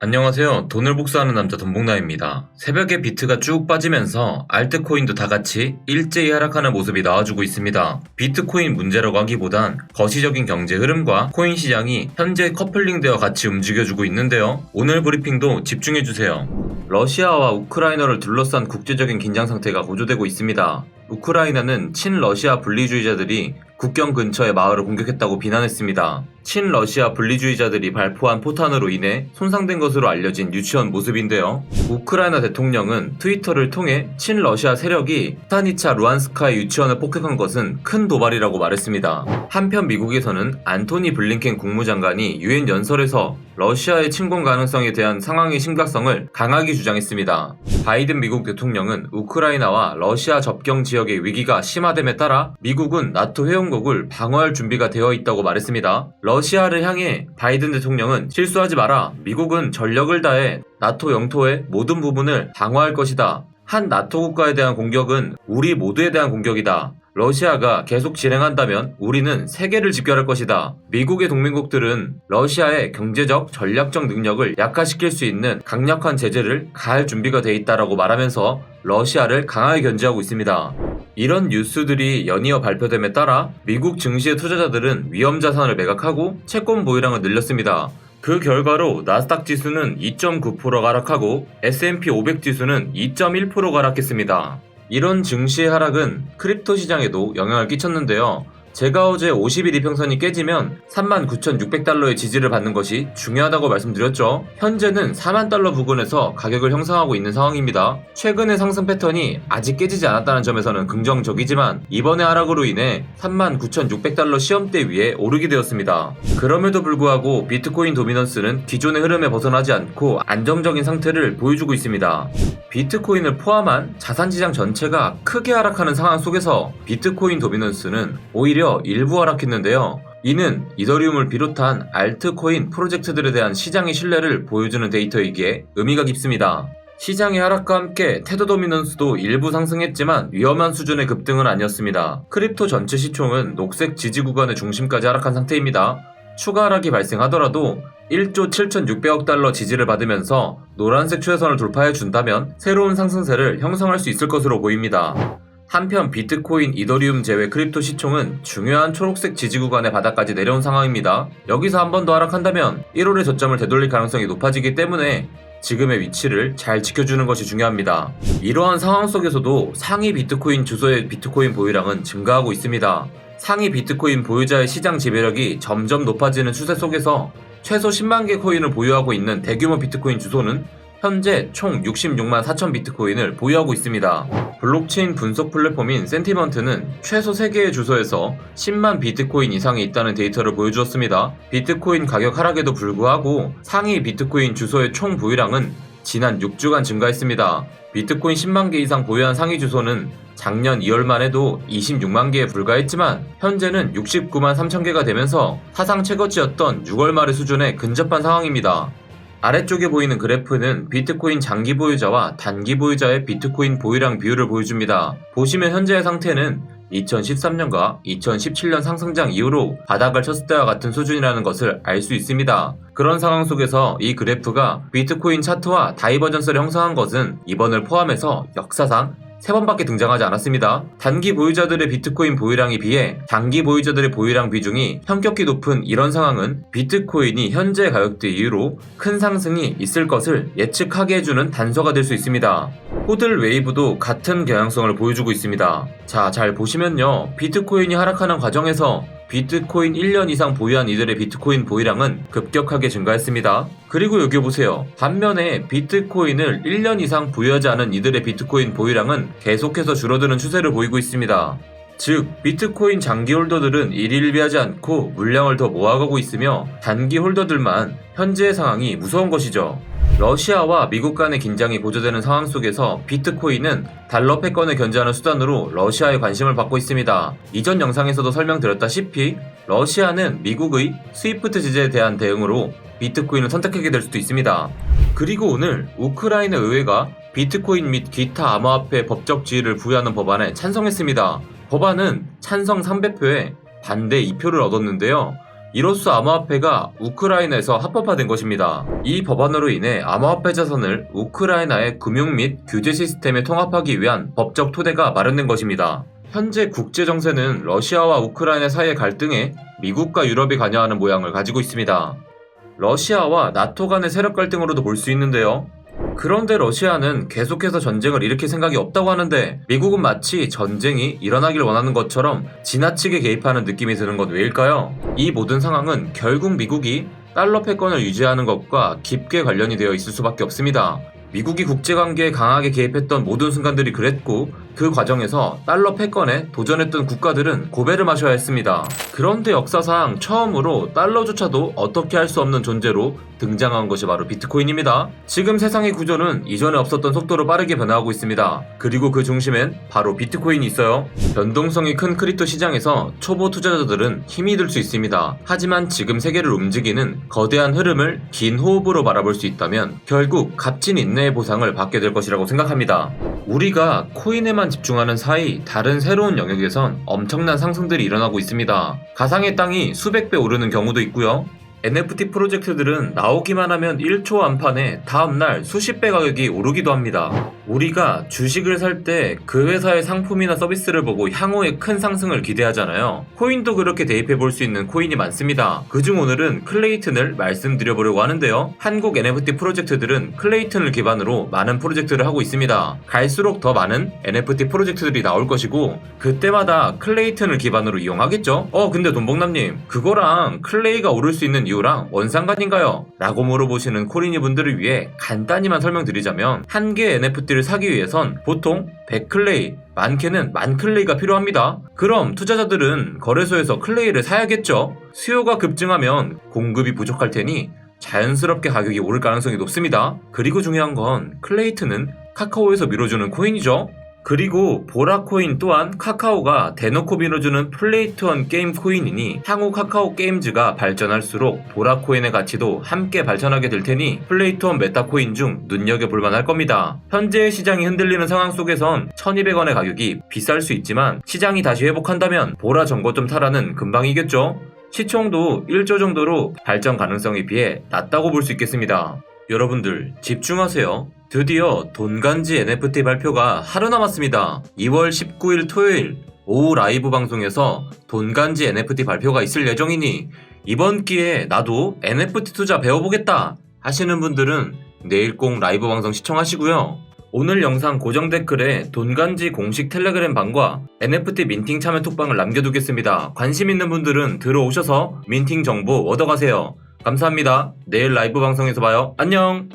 안녕하세요. 돈을 복사하는 남자 돈복나입니다. 새벽에 비트가 쭉 빠지면서 알트코인도 다같이 일제히 하락하는 모습이 나와주고 있습니다. 비트코인 문제라고 하기보단 거시적인 경제 흐름과 코인 시장이 현재 커플링되어 같이 움직여주고 있는데요. 오늘 브리핑도 집중해주세요. 러시아와 우크라이나를 둘러싼 국제적인 긴장 상태가 고조되고 있습니다. 우크라이나는 친러시아 분리주의자들이 국경 근처의 마을을 공격했다고 비난했습니다. 친러시아 분리주의자들이 발포한 포탄으로 인해 손상된 것으로 알려진 유치원 모습인데요. 우크라이나 대통령은 트위터를 통해 친러시아 세력이 스타니차 루안스카의 유치원을 폭격한 것은 큰 도발이라고 말했습니다. 한편 미국에서는 안토니 블링켄 국무장관이 유엔 연설에서 러시아의 침공 가능성에 대한 상황의 심각성을 강하게 주장했습니다. 바이든 미국 대통령은 우크라이나와 러시아 접경 지역의 위기가 심화됨에 따라 미국은 나토 회원국을 방어할 준비가 되어 있다고 말했습니다. 러시아를 향해 바이든 대통령은 실수하지 마라. 미국은 전력을 다해 나토 영토의 모든 부분을 방어할 것이다. 한 나토 국가에 대한 공격은 우리 모두에 대한 공격이다. 러시아가 계속 진행한다면 우리는 세계를 집결할 것이다. 미국의 동맹국들은 러시아의 경제적, 전략적 능력을 약화시킬 수 있는 강력한 제재를 가할 준비가 돼 있다라고 말하면서 러시아를 강하게 견제하고 있습니다. 이런 뉴스들이 연이어 발표됨에 따라 미국 증시의 투자자들은 위험 자산을 매각하고 채권 보유량을 늘렸습니다. 그 결과로 나스닥 지수는 2.9%가 하락하고 S&P 500 지수는 2.1%가 하락했습니다. 이런 증시의 하락은 크립토 시장에도 영향을 끼쳤는데요. 제가 어제 50일 이평선이 깨지면 39,600달러의 지지를 받는 것이 중요하다고 말씀드렸죠. 현재는 4만 달러 부근에서 가격을 형성하고 있는 상황입니다. 최근의 상승 패턴이 아직 깨지지 않았다는 점에서는 긍정적이지만 이번의 하락으로 인해 39,600달러 시험대 위에 오르게 되었습니다. 그럼에도 불구하고 비트코인 도미넌스는 기존의 흐름에 벗어나지 않고 안정적인 상태를 보여주고 있습니다. 비트코인을 포함한 자산시장 전체가 크게 하락하는 상황 속에서 비트코인 도미넌스는 오히려 일부 하락했는데요. 이는 이더리움을 비롯한 알트코인 프로젝트들에 대한 시장의 신뢰를 보여주는 데이터이기에 의미가 깊습니다. 시장의 하락과 함께 테더 도미넌스도 일부 상승했지만 위험한 수준의 급등은 아니었습니다. 크립토 전체 시총은 녹색 지지 구간의 중심까지 하락한 상태입니다. 추가 하락이 발생하더라도 1조 7,600억 달러 지지를 받으면서 노란색 최선을 돌파해 준다면 새로운 상승세를 형성할 수 있을 것으로 보입니다. 한편 비트코인, 이더리움 제외 크립토 시총은 중요한 초록색 지지 구간의 바닥까지 내려온 상황입니다. 여기서 한 번 더 하락한다면 1월의 저점을 되돌릴 가능성이 높아지기 때문에 지금의 위치를 잘 지켜주는 것이 중요합니다. 이러한 상황 속에서도 상위 비트코인 주소의 비트코인 보유량은 증가하고 있습니다. 상위 비트코인 보유자의 시장 지배력이 점점 높아지는 추세 속에서 최소 10만 개 코인을 보유하고 있는 대규모 비트코인 주소는 현재 총 66만 4천 비트코인을 보유하고 있습니다. 블록체인 분석 플랫폼인 센티먼트는 최소 3개의 주소에서 10만 비트코인 이상이 있다는 데이터를 보여주었습니다. 비트코인 가격 하락에도 불구하고 상위 비트코인 주소의 총 보유량은 지난 6주간 증가했습니다. 비트코인 10만 개 이상 보유한 상위 주소는 작년 2월만 해도 26만 개에 불과했지만 현재는 69만 3천 개가 되면서 사상 최고치였던 6월 말의 수준에 근접한 상황입니다. 아래쪽에 보이는 그래프는 비트코인 장기 보유자와 단기 보유자의 비트코인 보유량 비율을 보여줍니다. 보시면 현재의 상태는 2013년과 2017년 상승장 이후로 바닥을 쳤을 때와 같은 수준이라는 것을 알 수 있습니다. 그런 상황 속에서 이 그래프가 비트코인 차트와 다이버전스를 형성한 것은 이번을 포함해서 역사상 3번밖에 등장하지 않았습니다. 단기 보유자들의 비트코인 보유량에 비해 장기 보유자들의 보유량 비중이 현격히 높은 이런 상황은 비트코인이 현재 가격대 이후로 큰 상승이 있을 것을 예측하게 해주는 단서가 될 수 있습니다. 호들 웨이브도 같은 경향성을 보여주고 있습니다. 자, 잘 보시면요. 비트코인이 하락하는 과정에서 비트코인 1년 이상 보유한 이들의 비트코인 보유량은 급격하게 증가했습니다. 그리고 여기 보세요. 반면에 비트코인을 1년 이상 보유하지 않은 이들의 비트코인 보유량은 계속해서 줄어드는 추세를 보이고 있습니다. 즉, 비트코인 장기 홀더들은 일일비하지 않고 물량을 더 모아가고 있으며 단기 홀더들만 현재의 상황이 무서운 것이죠. 러시아와 미국 간의 긴장이 고조되는 상황 속에서 비트코인은 달러 패권을 견제하는 수단으로 러시아의 관심을 받고 있습니다. 이전 영상에서도 설명드렸다시피 러시아는 미국의 스위프트 제재에 대한 대응으로 비트코인을 선택하게 될 수도 있습니다. 그리고 오늘 우크라이나 의회가 비트코인 및 기타 암호화폐 법적 지위를 부여하는 법안에 찬성했습니다. 법안은 찬성 300표에 반대 2표를 얻었는데요. 이로써 암호화폐가 우크라이나에서 합법화된 것입니다. 이 법안으로 인해 암호화폐 자산을 우크라이나의 금융 및 규제 시스템에 통합하기 위한 법적 토대가 마련된 것입니다. 현재 국제 정세는 러시아와 우크라이나 사이의 갈등에 미국과 유럽이 관여하는 모양을 가지고 있습니다. 러시아와 나토 간의 세력 갈등으로도 볼 수 있는데요. 그런데 러시아는 계속해서 전쟁을 일으킬 생각이 없다고 하는데 미국은 마치 전쟁이 일어나길 원하는 것처럼 지나치게 개입하는 느낌이 드는 건 왜일까요? 이 모든 상황은 결국 미국이 달러 패권을 유지하는 것과 깊게 관련이 되어 있을 수밖에 없습니다. 미국이 국제관계에 강하게 개입했던 모든 순간들이 그랬고 그 과정에서 달러 패권에 도전했던 국가들은 고배를 마셔야 했습니다. 그런데 역사상 처음으로 달러조차도 어떻게 할 수 없는 존재로 등장한 것이 바로 비트코인입니다. 지금 세상의 구조는 이전에 없었던 속도로 빠르게 변화하고 있습니다. 그리고 그 중심엔 바로 비트코인이 있어요. 변동성이 큰 크립토 시장에서 초보 투자자들은 힘이 들 수 있습니다. 하지만 지금 세계를 움직이는 거대한 흐름을 긴 호흡으로 바라볼 수 있다면 결국 값진 인내의 보상을 받게 될 것이라고 생각합니다. 우리가 코인에만 집중하는 사이 다른 새로운 영역에선 엄청난 상승들이 일어나고 있습니다. 가상의 땅이 수백 배 오르는 경우도 있고요. NFT 프로젝트들은 나오기만 하면 1초 안팎에 다음날 수십 배 가격이 오르기도 합니다. 우리가 주식을 살 때 그 회사의 상품이나 서비스를 보고 향후에 큰 상승을 기대하잖아요. 코인도 그렇게 대입해 볼 수 있는 코인이 많습니다. 그중 오늘은 클레이튼을 말씀드려보려고 하는데요. 한국 NFT 프로젝트들은 클레이튼을 기반으로 많은 프로젝트를 하고 있습니다. 갈수록 더 많은 NFT 프로젝트들이 나올 것이고 그때마다 클레이튼을 기반으로 이용하겠죠? 근데 돈봉남님, 그거랑 클레이가 오를 수 있는 이유랑 뭔 상관인가요? 라고 물어보시는 코리니 분들을 위해 간단히만 설명드리자면 한 개의 NFT를 사기 위해선 보통 100클레이, 많게는 10,000클레이가 필요합니다. 그럼 투자자들은 거래소에서 클레이를 사야겠죠? 수요가 급증하면 공급이 부족할 테니 자연스럽게 가격이 오를 가능성이 높습니다. 그리고 중요한 건 클레이튼은 카카오에서 밀어주는 코인이죠. 그리고 보라코인 또한 카카오가 대놓고 밀어주는 플레이투원 게임 코인이니 향후 카카오 게임즈가 발전할수록 보라코인의 가치도 함께 발전하게 될 테니 플레이투원 메타코인 중 눈여겨볼 만할 겁니다. 현재의 시장이 흔들리는 상황 속에선 1,200원의 가격이 비쌀 수 있지만 시장이 다시 회복한다면 보라 정거점 타라는 금방이겠죠? 시총도 1조 정도로 발전 가능성에 비해 낮다고 볼 수 있겠습니다. 여러분들 집중하세요. 드디어 돈간지 NFT 발표가 하루 남았습니다. 2월 19일 토요일 오후 라이브 방송에서 돈간지 NFT 발표가 있을 예정이니 이번 기회에 나도 NFT 투자 배워보겠다 하시는 분들은 내일 꼭 라이브 방송 시청하시고요. 오늘 영상 고정 댓글에 돈간지 공식 텔레그램 방과 NFT 민팅 참여 톡방을 남겨두겠습니다. 관심 있는 분들은 들어오셔서 민팅 정보 얻어가세요. 감사합니다. 내일 라이브 방송에서 봐요. 안녕!